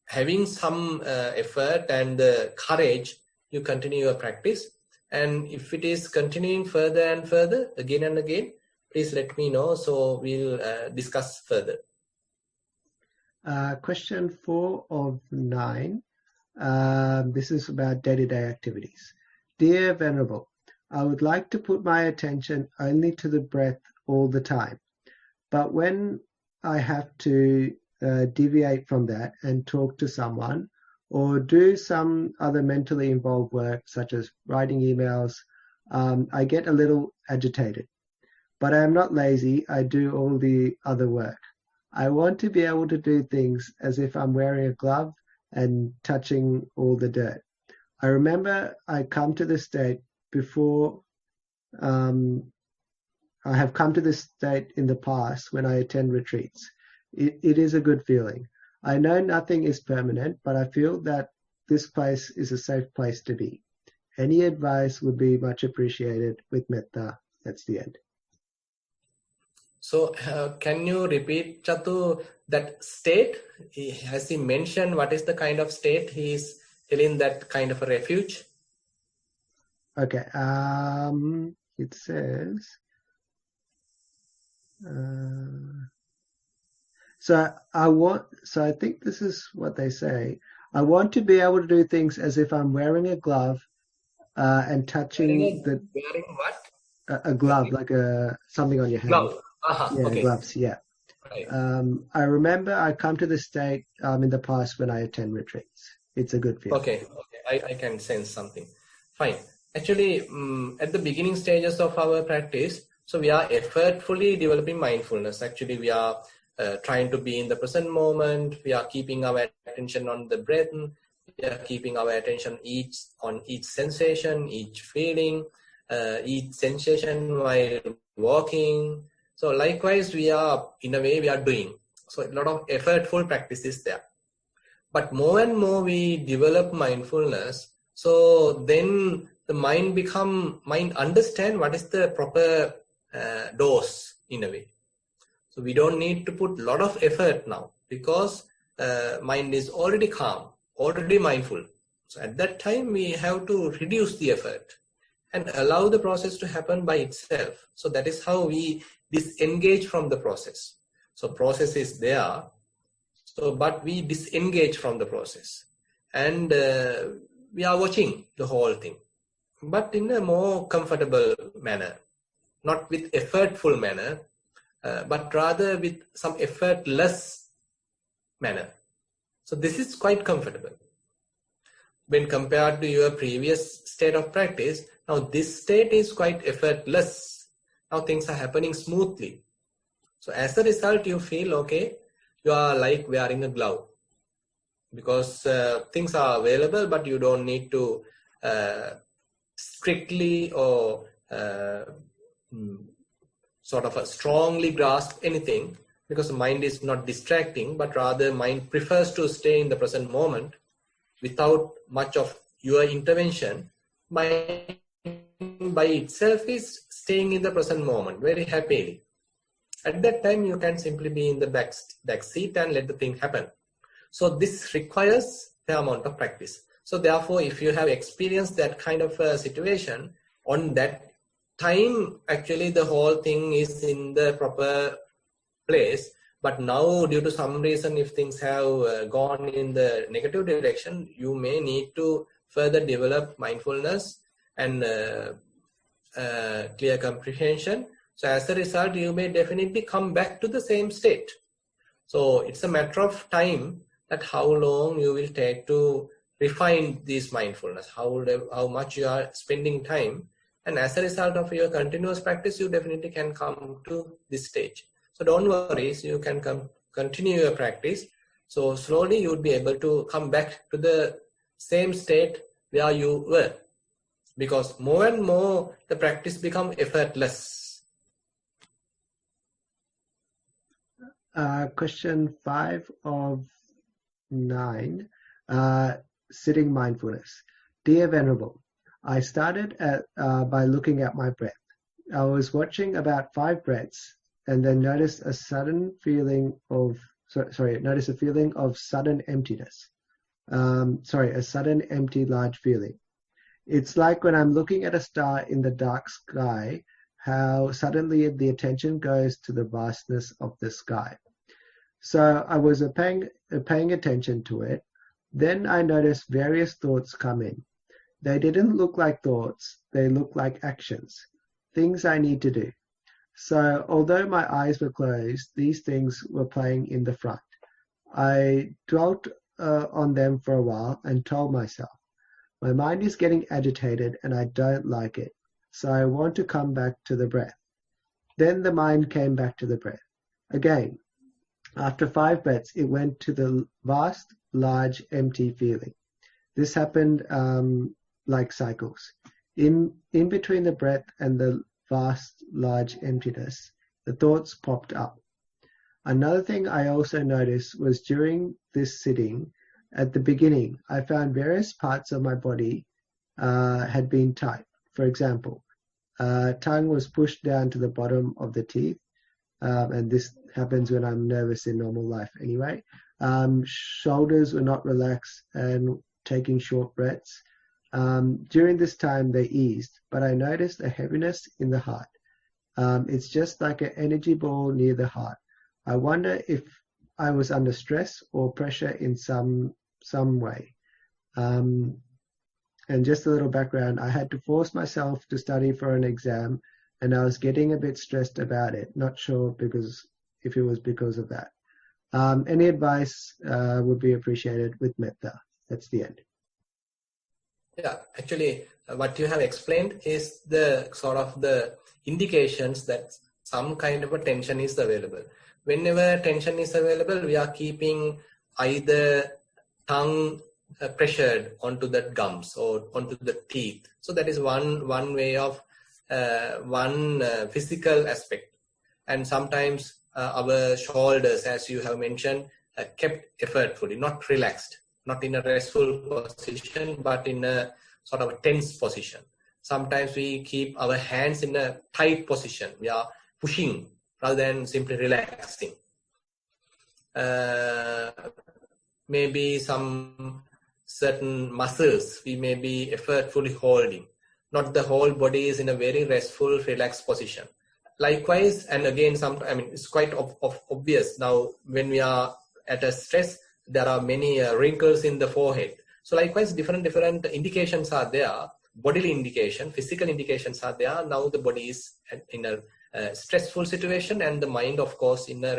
having some effort and the courage, you continue your practice. And if it is continuing further and further, again and again, please let me know, so we'll discuss further. Question 4 of 9. This is about day-to-day activities. Dear Venerable, I would like to put my attention only to the breath all the time. But when I have to deviate from that and talk to someone or do some other mentally involved work, such as writing emails, I get a little agitated. But I am not lazy. I do all the other work. I want to be able to do things as if I'm wearing a glove and touching all the dirt. I remember I come to this state before. I have come to this state in the past when I attend retreats. It is a good feeling. I know nothing is permanent, but I feel that this place is a safe place to be. Any advice would be much appreciated. With metta. That's the end. So can you repeat, Chatu, that state? Has he mentioned what is the kind of state he is telling, that kind of a refuge? Okay. It says, so I think this is what they say. I want to be able to do things as if I'm wearing a glove and touching wearing what? A glove, like something on your hand. Glove. Yeah, Okay. gloves. Yeah. Right. I remember I come to this state in the past when I attend retreats. It's a good feeling. Okay. I can sense something. Fine. Actually, at the beginning stages of our practice, so we are effortfully developing mindfulness. Actually, we are trying to be in the present moment. We are keeping our attention on the breath. we are keeping our attention on each sensation, each feeling, each sensation while walking. So likewise, we are doing. So a lot of effortful practice is there. But more and more we develop mindfulness, so then the mind understand what is the proper dose in a way. So we don't need to put a lot of effort now, because mind is already calm, already mindful. So at that time we have to reduce the effort and allow the process to happen by itself. So that is how we disengage from the process. So process is there, but we disengage from the process, and we are watching the whole thing, but in a more comfortable manner, not with effortful manner, but rather with some effortless manner. So this is quite comfortable. When compared to your previous state of practice, now this state is quite effortless. Now things are happening smoothly. So as a result, you feel okay. You are like wearing a glove, because things are available, but you don't need to strictly or sort of strongly grasp anything, because the mind is not distracting, but rather mind prefers to stay in the present moment without much of your intervention. Mind by itself is staying in the present moment very happily. At that time, you can simply be in the back seat and let the thing happen. So this requires the amount of practice. So therefore, if you have experienced that kind of a situation, on that time, actually the whole thing is in the proper place. But now, due to some reason, if things have gone in the negative direction, you may need to further develop mindfulness and clear comprehension. So as a result, you may definitely come back to the same state. So it's a matter of time that how long you will take to refine this mindfulness, how much you are spending time. And as a result of your continuous practice, you definitely can come to this stage. So don't worry, so you can continue your practice. So slowly you would be able to come back to the same state where you were. Because more and more the practice becomes effortless. Question 5 of 9, sitting mindfulness. Dear Venerable, I started by looking at my breath. I was watching about 5 breaths and then noticed a sudden feeling of sudden emptiness. A sudden empty large feeling. It's like when I'm looking at a star in the dark sky, how suddenly the attention goes to the vastness of the sky. So I was paying attention to it. Then I noticed various thoughts come in. They didn't look like thoughts, they looked like actions, things I need to do. So although my eyes were closed, these things were playing in the front. I dwelt on them for a while and told myself, my mind is getting agitated and I don't like it. So I want to come back to the breath. Then the mind came back to the breath. Again, after 5 breaths, it went to the vast, large, empty feeling. This happened like cycles. In between the breath and the vast, large emptiness, the thoughts popped up. Another thing I also noticed was during this sitting, at the beginning, I found various parts of my body had been tight. For example, tongue was pushed down to the bottom of the teeth, and this happens when I'm nervous in normal life anyway. Shoulders were not relaxed and taking short breaths. During this time, they eased, but I noticed a heaviness in the heart. It's just like an energy ball near the heart. I wonder if I was under stress or pressure in some way. And just a little background, I had to force myself to study for an exam, and I was getting a bit stressed about it. Not sure if it was because of that. Any advice would be appreciated with metta. That's the end. Yeah, actually, what you have explained is the sort of the indications that some kind of a tension is available. Whenever tension is available, we are keeping either tongue pressured onto the gums or onto the teeth. So that is one way of physical aspect. And sometimes our shoulders, as you have mentioned, kept effortfully, not relaxed, not in a restful position, but in a sort of a tense position. Sometimes we keep our hands in a tight position. We are pushing rather than simply relaxing. Maybe some certain muscles we may be effortfully holding. Not the whole body is in a very restful, relaxed position. Likewise, and again, it's quite obvious now when we are at a stress, there are many wrinkles in the forehead. So likewise, different indications are there, bodily indication, physical indications are there. Now the body is in a stressful situation, and the mind, of course, in a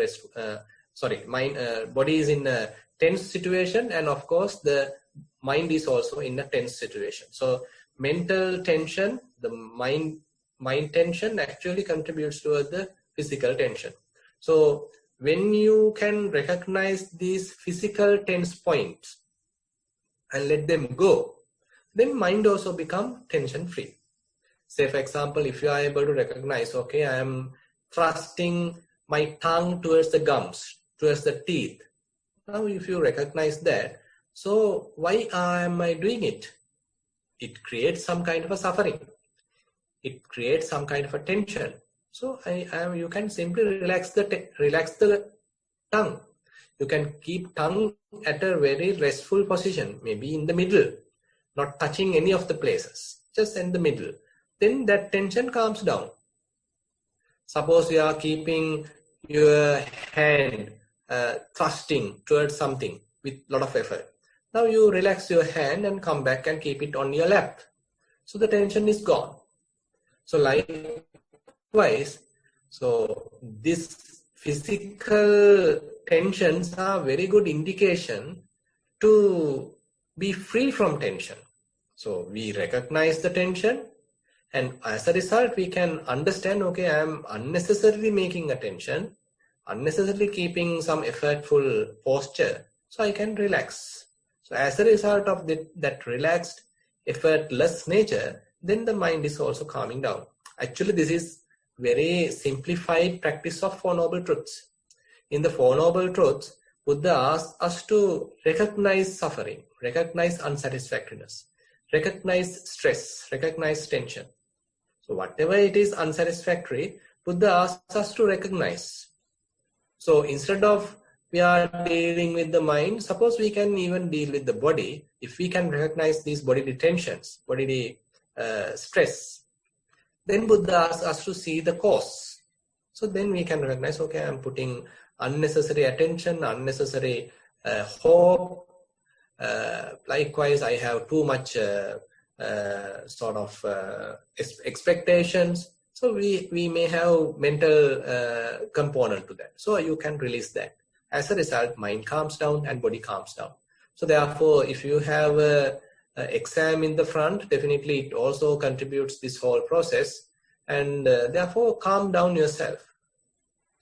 body is in a tense situation, and of course the mind is also in a tense situation. So mental tension, the mind tension actually contributes to the physical tension. So when you can recognize these physical tense points and let them go, then mind also become tension free. Say for example, if you are able to recognize, okay, I am thrusting my tongue towards the gums, towards the teeth. Now if you recognize that, so why am I doing it? It creates some kind of a suffering. It creates some kind of a tension. So you can simply relax the tongue. You can keep tongue at a very restful position, maybe in the middle, not touching any of the places, just in the middle. Then that tension calms down. Suppose you are keeping your hand thrusting towards something with a lot of effort. Now you relax your hand and come back and keep it on your lap. So the tension is gone. So likewise, so this physical tensions are very good indication to be free from tension. So we recognize the tension, and as a result we can understand, okay, I am unnecessarily making a tension, unnecessarily keeping some effortful posture, so I can relax. So as a result of that relaxed, effortless nature, then the mind is also calming down. Actually, this is very simplified practice of Four Noble Truths. In the Four Noble Truths, Buddha asks us to recognize suffering, recognize unsatisfactoriness, recognize stress, recognize tension. So whatever it is unsatisfactory, Buddha asks us to recognize. So instead of we are dealing with the mind, suppose we can even deal with the body. If we can recognize these bodily tensions, bodily stress, then Buddha asks us to see the cause. So then we can recognize, okay, I am putting unnecessary attention, unnecessary hope. Likewise, I have too much expectations. So we may have mental component to that. So you can release that. As a result, mind calms down and body calms down. So therefore, if you have an exam in the front, definitely it also contributes this whole process. And therefore, calm down yourself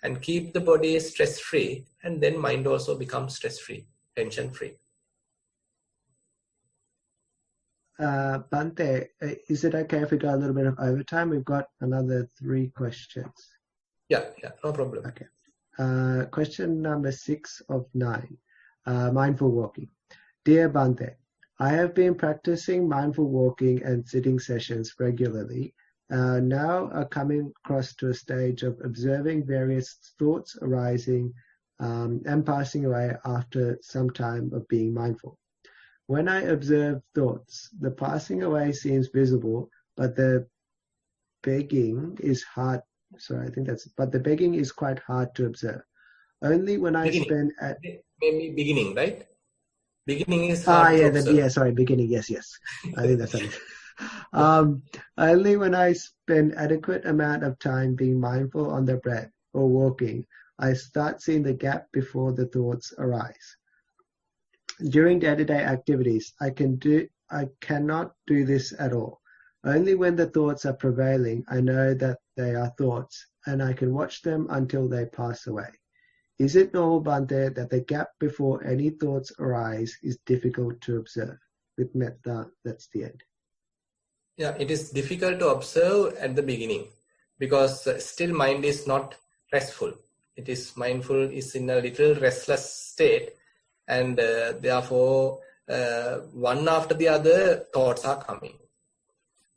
and keep the body stress-free, and then mind also becomes stress-free, tension-free. Bhante, is it okay if we go a little bit of overtime? We've got another 3 questions. Yeah, no problem. Okay. Question number 6 of 9, mindful walking. Dear Bhante, I have been practicing mindful walking and sitting sessions regularly. Now are coming across to a stage of observing various thoughts arising and passing away after some time of being mindful. When I observe thoughts, the passing away seems visible, but the begging is hard. But the begging is quite hard to observe. Only when I spend at maybe beginning, right? Beginning is hard to observe. Beginning. Yes. I think that's it. Only when I spend adequate amount of time being mindful on the breath or walking, I start seeing the gap before the thoughts arise. During day-to-day activities, I cannot do this at all. Only when the thoughts are prevailing, I know that they are thoughts, and I can watch them until they pass away. Is it normal, Bhante, that the gap before any thoughts arise is difficult to observe? With metta, that's the end. Yeah, it is difficult to observe at the beginning because still mind is not restful. It is mindful, is in a little restless state, and therefore one after the other thoughts are coming.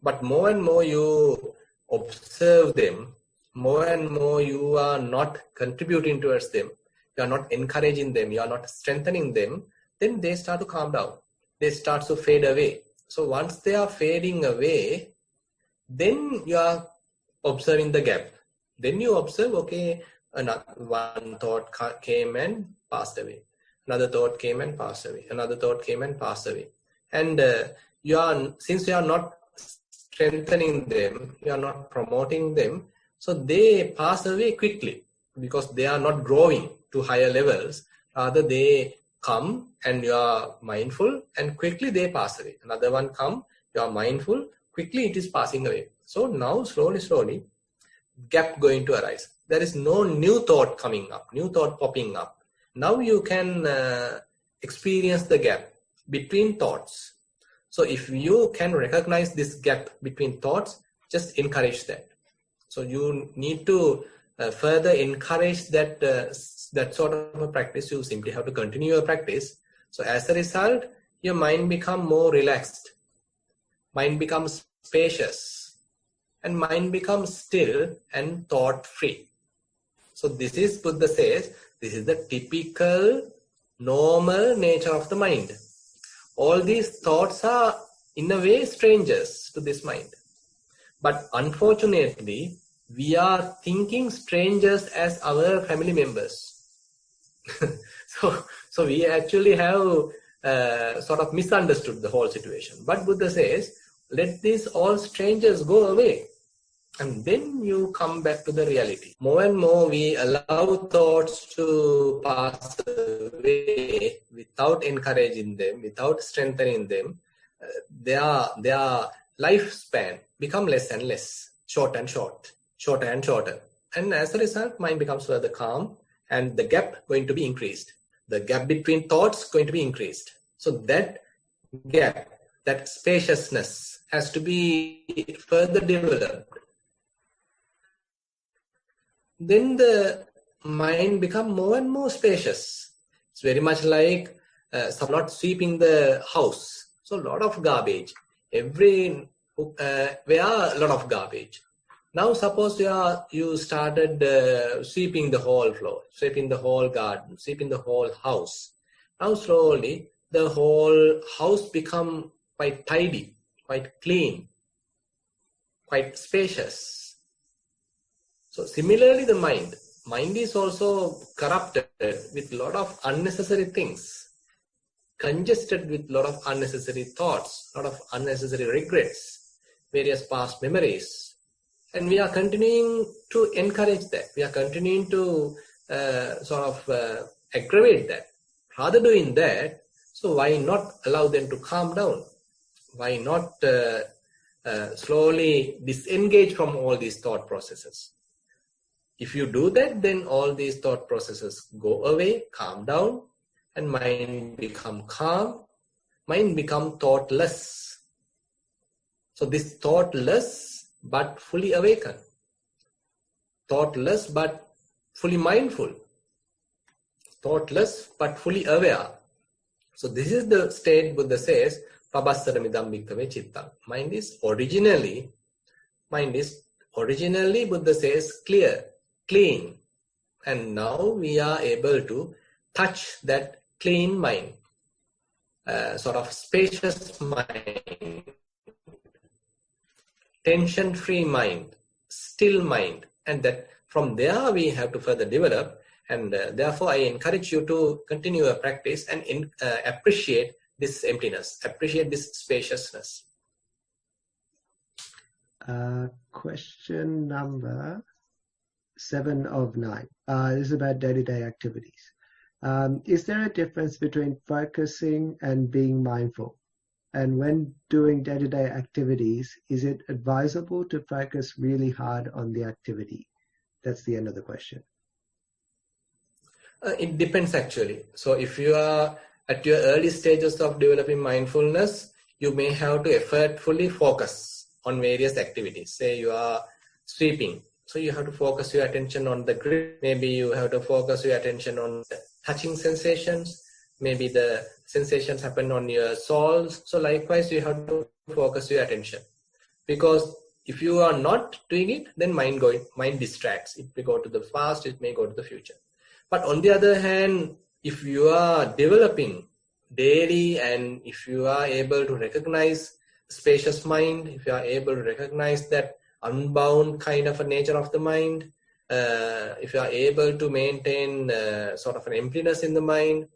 But more and more you observe them, more and more you are not contributing towards them, you are not encouraging them, you are not strengthening them, then they start to calm down. They start to fade away. So once they are fading away, then you are observing the gap. Then you observe, okay, one thought came and passed away. Another thought came and passed away. Another thought came and passed away. And since you are not strengthening them, you are not promoting them, so they pass away quickly because they are not growing to higher levels. Rather, they come and you are mindful and quickly they pass away. Another one come, you are mindful, quickly it is passing away. So now slowly, gap going to arise. There is no new thought coming up, new thought popping up. Now you can experience the gap between thoughts. So if you can recognize this gap between thoughts, just encourage that. So you need to further encourage that that sort of a practice. You simply have to continue your practice. So as a result, your mind becomes more relaxed. Mind becomes spacious. And mind becomes still and thought-free. So this is, Buddha says, this is the typical, normal nature of the mind. All these thoughts are, in a way, strangers to this mind. But unfortunately, we are thinking strangers as our family members. So we actually have sort of misunderstood the whole situation. But Buddha says, let these all strangers go away. And then you come back to the reality. More and more we allow thoughts to pass away without encouraging them, without strengthening them. Their lifespan become less and less, shorter and shorter. And as a result, mind becomes further calm and the gap going to be increased. The gap between thoughts going to be increased. So that gap, that spaciousness has to be further developed. Then the mind becomes more and more spacious. It's very much like someone sweeping the house. So a lot of garbage. Where a lot of garbage. Now suppose you started sweeping the whole floor, sweeping the whole garden, sweeping the whole house. Now slowly the whole house become quite tidy, quite clean, quite spacious. So similarly, the mind is also corrupted with a lot of unnecessary things, congested with a lot of unnecessary thoughts, a lot of unnecessary regrets, various past memories. And we are continuing to encourage that. We are continuing to aggravate that. Rather doing that, so why not allow them to calm down? Why not slowly disengage from all these thought processes? If you do that, then all these thought processes go away, calm down, and mind become calm, mind become thoughtless. So this thoughtless but fully awakened, thoughtless but fully mindful, thoughtless but fully aware. So this is the state Buddha says, Pabassaramidam bhikkhave chittam. Mind is originally, Buddha says, clear, clean. And now we are able to touch that clean mind, sort of spacious mind, tension-free mind, still mind. And that from there we have to further develop. And therefore I encourage you to continue your practice and appreciate this emptiness, appreciate this spaciousness. Question number 7 of 9. This is about day-to-day activities. Is there a difference between focusing and being mindful? And when doing day-to-day activities, is it advisable to focus really hard on the activity? That's the end of the question. It depends actually. So if you are at your early stages of developing mindfulness, you may have to effortfully focus on various activities. Say you are sweeping, so you have to focus your attention on the grip. Maybe you have to focus your attention on the touching sensations. Maybe the sensations happen on your soles. So likewise, you have to focus your attention, because if you are not doing it, then mind distracts. It may go to the past, it may go to the future. But on the other hand, if you are developing daily, and if you are able to recognize spacious mind, if you are able to recognize that unbound kind of a nature of the mind, if you are able to maintain sort of an emptiness in the mind,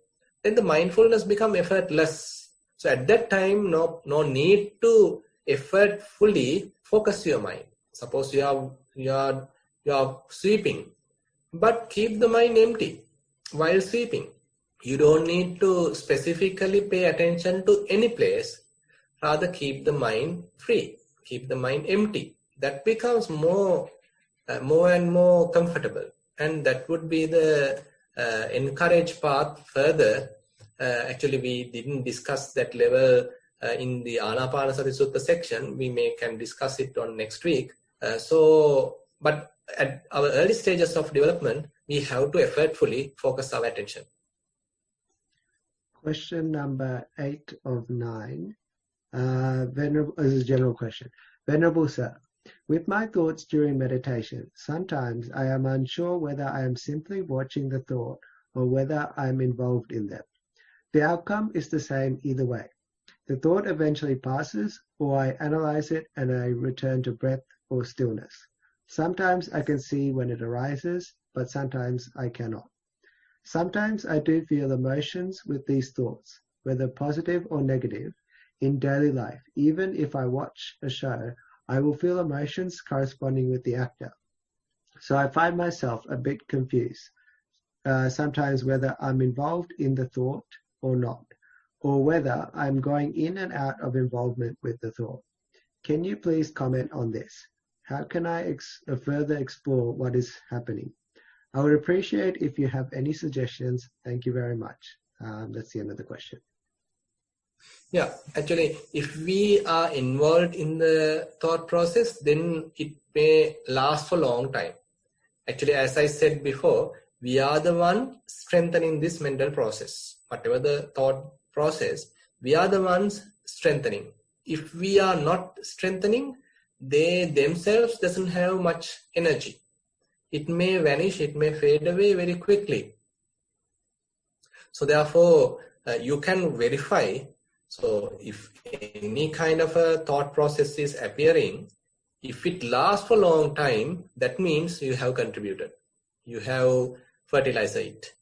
then the mindfulness becomes effortless. So at that time, no need to effortfully focus your mind. Suppose you are sweeping, but keep the mind empty while sweeping. You don't need to specifically pay attention to any place. Rather, keep the mind free, keep the mind empty. That becomes more and more comfortable, and that would be the encouraged path further. Actually, we didn't discuss that level in the Anapanasati Sutta section. We can discuss it on next week. But at our early stages of development, we have to effortfully focus our attention. Question number 8 of 9. This is a general question. Venerable Sir, with my thoughts during meditation, sometimes I am unsure whether I am simply watching the thought or whether I am involved in them. The outcome is the same either way. The thought eventually passes, or I analyze it and I return to breath or stillness. Sometimes I can see when it arises, but sometimes I cannot. Sometimes I do feel emotions with these thoughts, whether positive or negative, in daily life. Even if I watch a show, I will feel emotions corresponding with the actor. So I find myself a bit confused, sometimes whether I'm involved in the thought or not, or whether I'm going in and out of involvement with the thought. Can you please comment on this? How can I further explore what is happening? I would appreciate if you have any suggestions. Thank you very much. That's the end of the question. Yeah, actually, if we are involved in the thought process, then it may last for a long time. Actually, as I said before, we are the one strengthening this mental process. Whatever the thought process, we are the ones strengthening. If we are not strengthening, they themselves doesn't have much energy. It may vanish, it may fade away very quickly. So therefore, you can verify. So if any kind of a thought process is appearing, if it lasts for a long time, that means you have contributed. You have fertilized it.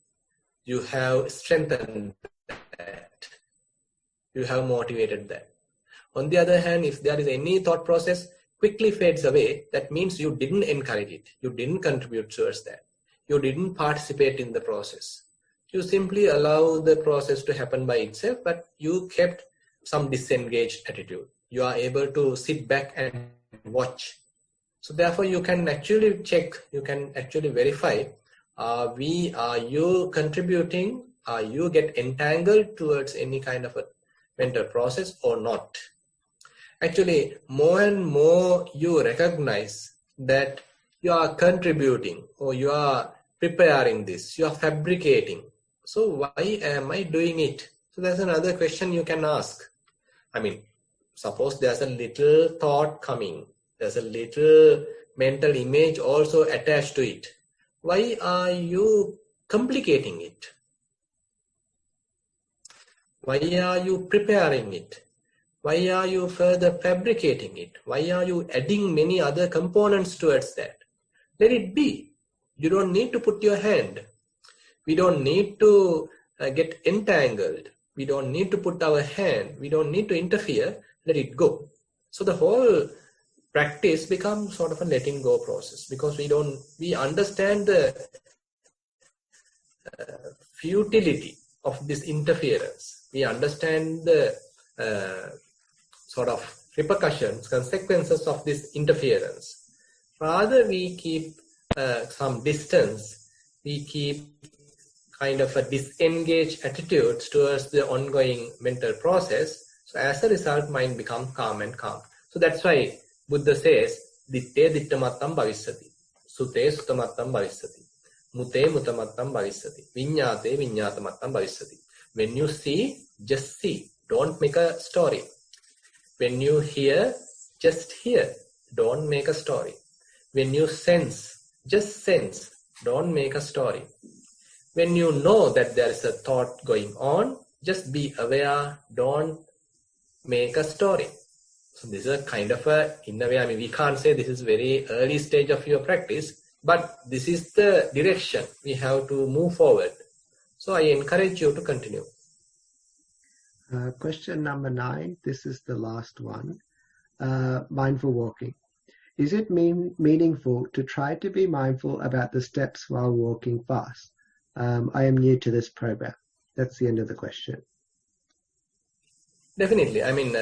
You have strengthened that. You have motivated that. On the other hand, if there is any thought process quickly fades away, that means you didn't encourage it. You didn't contribute towards that. You didn't participate in the process. You simply allow the process to happen by itself, but you kept some disengaged attitude. You are able to sit back and watch. So therefore, you can actually check, you can actually verify, are you contributing, are you get entangled towards any kind of a mental process or not? Actually, more and more you recognize that you are contributing, or you are preparing this, you are fabricating. So why am I doing it? So that's another question you can ask. I mean, suppose there's a little thought coming, there's a little mental image also attached to it. Why are you complicating it? Why are you preparing it? Why are you further fabricating it? Why are you adding many other components towards that? Let it be. You don't need to put your hand. We don't need to get entangled. We don't need to put our hand. We don't need to interfere. Let it go. So the whole practice becomes sort of a letting go process, because we understand the futility of this interference. We understand the sort of repercussions, consequences of this interference. Rather, we keep some distance. We keep kind of a disengaged attitudes towards the ongoing mental process. So as a result, mind becomes calm and calm. So that's why Buddha says, Ditte dittamattam bhavisati, Sute sutamattam bhavisati, Mute mutamattam bhavisati, Vinyate vinyatamattam bhavisati. When you see, just see. Don't make a story. When you hear, just hear. Don't make a story. When you sense, just sense. Don't make a story. When you know that there is a thought going on, just be aware. Don't make a story. So this is a kind of a, in a way, I mean, we can't say this is very early stage of your practice, but this is the direction we have to move forward. So I encourage you to continue. Question number 9. This is the last one. Mindful walking. Is it meaningful to try to be mindful about the steps while walking fast? I am new to this program. That's the end of the question. Definitely. I mean,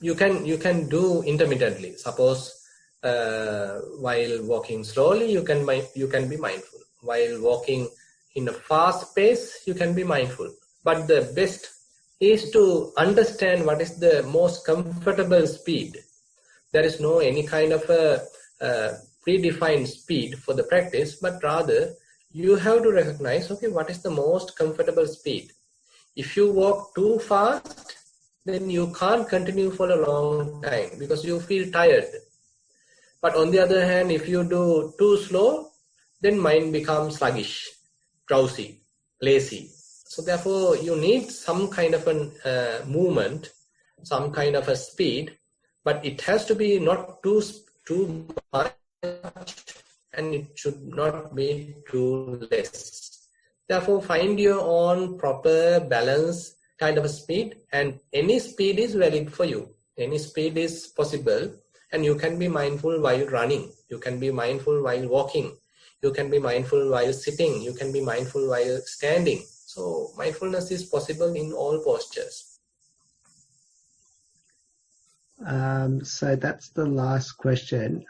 you can do intermittently. Suppose while walking slowly, you can be mindful. While walking in a fast pace, you can be mindful. But the best is to understand what is the most comfortable speed. There is no any kind of a predefined speed for the practice, but rather you have to recognize, okay, what is the most comfortable speed. If you walk too fast, then you can't continue for a long time because you feel tired. But on the other hand, if you do too slow, then mind becomes sluggish, drowsy, lazy. So therefore, you need some kind of a movement, some kind of a speed, but it has to be not too much, and it should not be too less. Therefore, find your own proper balance kind of a speed, and any speed is valid for you. Any speed is possible, and you can be mindful while running. You can be mindful while walking. You can be mindful while sitting. You can be mindful while standing. So mindfulness is possible in all postures. So that's the last question.